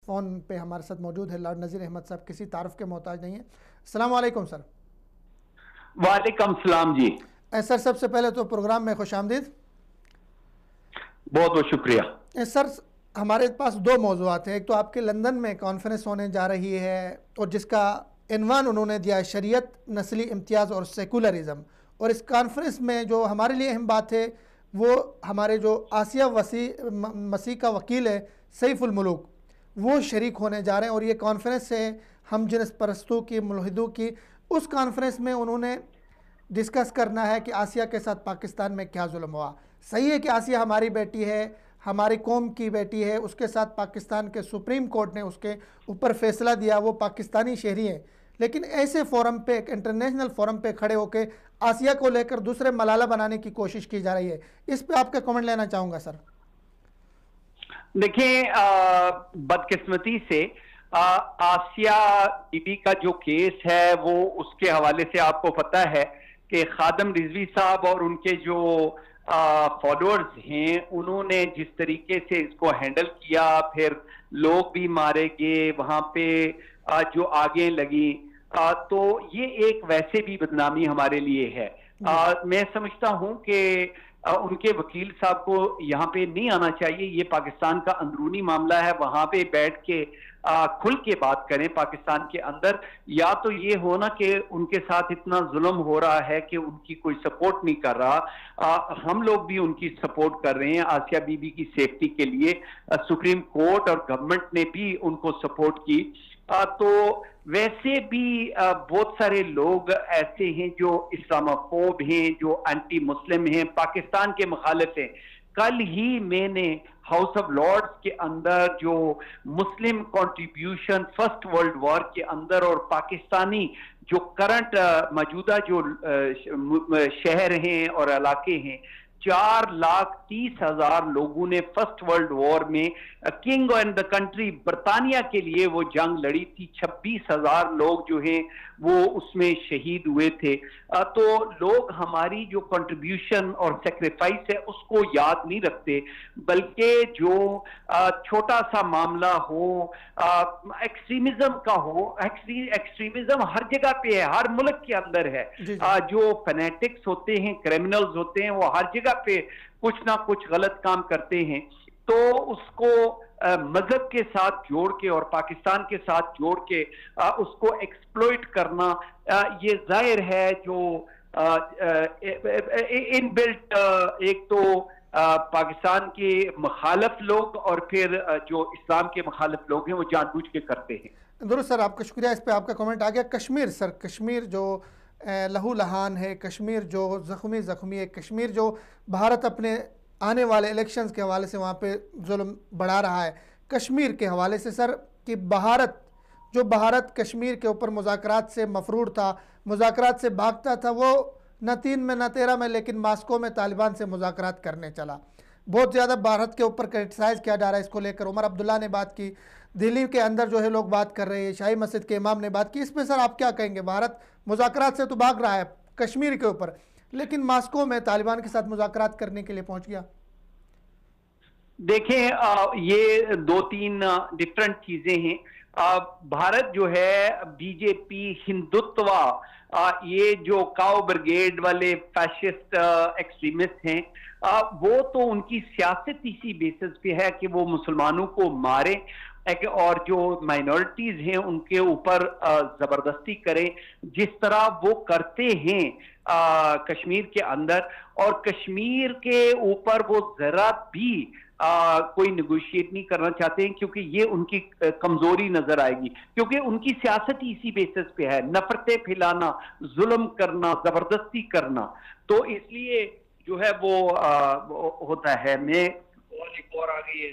Phone पे हमारे साथ मौजूद है लॉर्ड नज़ीर अहमद साहब, किसी तारुफ के मोहताज नहीं है। अस्सलाम वालेकुम सर। वालेकुम सलाम जी। सर सबसे पहले तो प्रोग्राम में खुशामदीद। बहुत बहुत शुक्रिया। सर हमारे पास दो मौज़ूआत हैं। एक तो आपके लंदन में कॉन्फ्रेंस होने जा रही है और जिसका इन्वान उन्होंने दिया है शरीयत, नस्ली इम्तियाज़ और सेकुलरिज़म। और इस कॉन्फ्रेंस में जो हमारे लिए अहम बात है वो हमारे जो आसिया मसीह का वकील है सईफुल मुलूक, वो शरीक होने जा रहे हैं। और ये कॉन्फ्रेंस है हम जिनस परस्तों की, मुल्हिदों की। उस कॉन्फ्रेंस में उन्होंने डिस्कस करना है कि आसिया के साथ पाकिस्तान में क्या जुल्म हुआ। सही है कि आसिया हमारी बेटी है, हमारी कौम की बेटी है, उसके साथ पाकिस्तान के सुप्रीम कोर्ट ने उसके ऊपर फैसला दिया, वो पाकिस्तानी शहरी हैं। लेकिन ऐसे फोरम पे, एक इंटरनेशनल फोरम पे खड़े होकर आसिया को लेकर दूसरे मलाला बनाने की कोशिश की जा रही है। इस पे आपका कमेंट लेना चाहूँगा सर। देखिए, बदकिस्मती से आसिया बीबी का जो केस है वो उसके हवाले से आपको पता है कि खादम रिजवी साहब और उनके जो फॉलोअर्स हैं उन्होंने जिस तरीके से इसको हैंडल किया, फिर लोग भी मारे गए वहां पे, जो आगे लगी, तो ये एक वैसे भी बदनामी हमारे लिए है। मैं समझता हूं कि उनके वकील साहब को यहाँ पे नहीं आना चाहिए। ये पाकिस्तान का अंदरूनी मामला है, वहां पे बैठ के खुल के बात करें पाकिस्तान के अंदर। या तो ये हो ना कि उनके साथ इतना जुल्म हो रहा है कि उनकी कोई सपोर्ट नहीं कर रहा, हम लोग भी उनकी सपोर्ट कर रहे हैं आसिया बीबी की सेफ्टी के लिए। सुप्रीम कोर्ट और गवर्नमेंट ने भी उनको सपोर्ट की। तो वैसे भी बहुत सारे लोग ऐसे हैं जो इस्लामोफोब हैं, जो एंटी मुस्लिम हैं, पाकिस्तान के मुखालिफ हैं। कल ही मैंने हाउस ऑफ लॉर्ड्स के अंदर जो मुस्लिम कंट्रीब्यूशन फर्स्ट वर्ल्ड वॉर के अंदर और पाकिस्तानी जो करंट मौजूदा जो शहर हैं और इलाके हैं, 4,30,000 लोगों ने फर्स्ट वर्ल्ड वॉर में किंग एंड द कंट्री बरतानिया के लिए वो जंग लड़ी थी। 26,000 लोग जो हैं वो उसमें शहीद हुए थे। तो लोग हमारी जो कंट्रीब्यूशन और सेक्रीफाइस है उसको याद नहीं रखते, बल्कि जो छोटा सा मामला हो, एक्सट्रीमिज्म का हो, एक्सट्रीमिज्म हर जगह पे है, हर मुल्क के अंदर है। जो फैनेटिक्स होते हैं, क्रिमिनल्स होते हैं, वो हर जगह पे कुछ ना कुछ गलत काम करते हैं। तो उसको मजहब के साथ जोड़ के और पाकिस्तान के साथ जोड़ के उसको एक्सप्लॉइट करना, ये जाहिर है जो इनबिल्ट एक तो पाकिस्तान के मुखालिफ लोग और फिर जो इस्लाम के मुखालिफ लोग हैं वो जानबूझ के करते हैं। दुरुस्त सर, आपका शुक्रिया। इस पे आपका कमेंट आ गया। कश्मीर सर, कश्मीर जो लहू लहान है, कश्मीर जो ज़ख्मी है, कश्मीर जो भारत अपने आने वाले इलेक्शंस के हवाले से वहाँ पे जुल्म बढ़ा रहा है। कश्मीर के हवाले से सर कि भारत कश्मीर के ऊपर मुज़ाकरात से मफरूर था, मुज़ाकरात से भागता था, वो न 3 में न 13 में, लेकिन मास्को में तालिबान से मुज़ाकरात करने चला। बहुत ज़्यादा भारत के ऊपर क्रिटिसाइज़ किया जा रहा है इसको लेकर। उमर अब्दुल्ला ने बात की, दिल्ली के अंदर जो है लोग बात कर रहे हैं, शाही मस्जिद के इमाम ने बात की। इस पर सर आप क्या कहेंगे? भारत मुज़ाकरात से तो भाग रहा है कश्मीर के ऊपर, लेकिन मास्को में तालिबान के साथ मुज़ाकरात करने के लिए पहुंच गया। देखें, ये 2-3 डिफरेंट चीजें हैं। भारत जो है बीजेपी हिंदुत्व, ये जो काओ ब्रिगेड वाले फैशिस्ट एक्सट्रीमिस्ट हैं, वो तो उनकी सियासत इसी बेसिस पे है कि वो मुसलमानों को मारे और जो माइनॉरिटीज हैं उनके ऊपर जबरदस्ती करें, जिस तरह वो करते हैं कश्मीर के अंदर। और कश्मीर के ऊपर वो जरा भी कोई निगोशिएट नहीं करना चाहते हैं, क्योंकि ये उनकी कमजोरी नजर आएगी, क्योंकि उनकी सियासत इसी बेसिस पे है, नफरतें फैलाना, जुल्म करना, जबरदस्ती करना। तो इसलिए जो है वो होता है। मैं और आ गई है।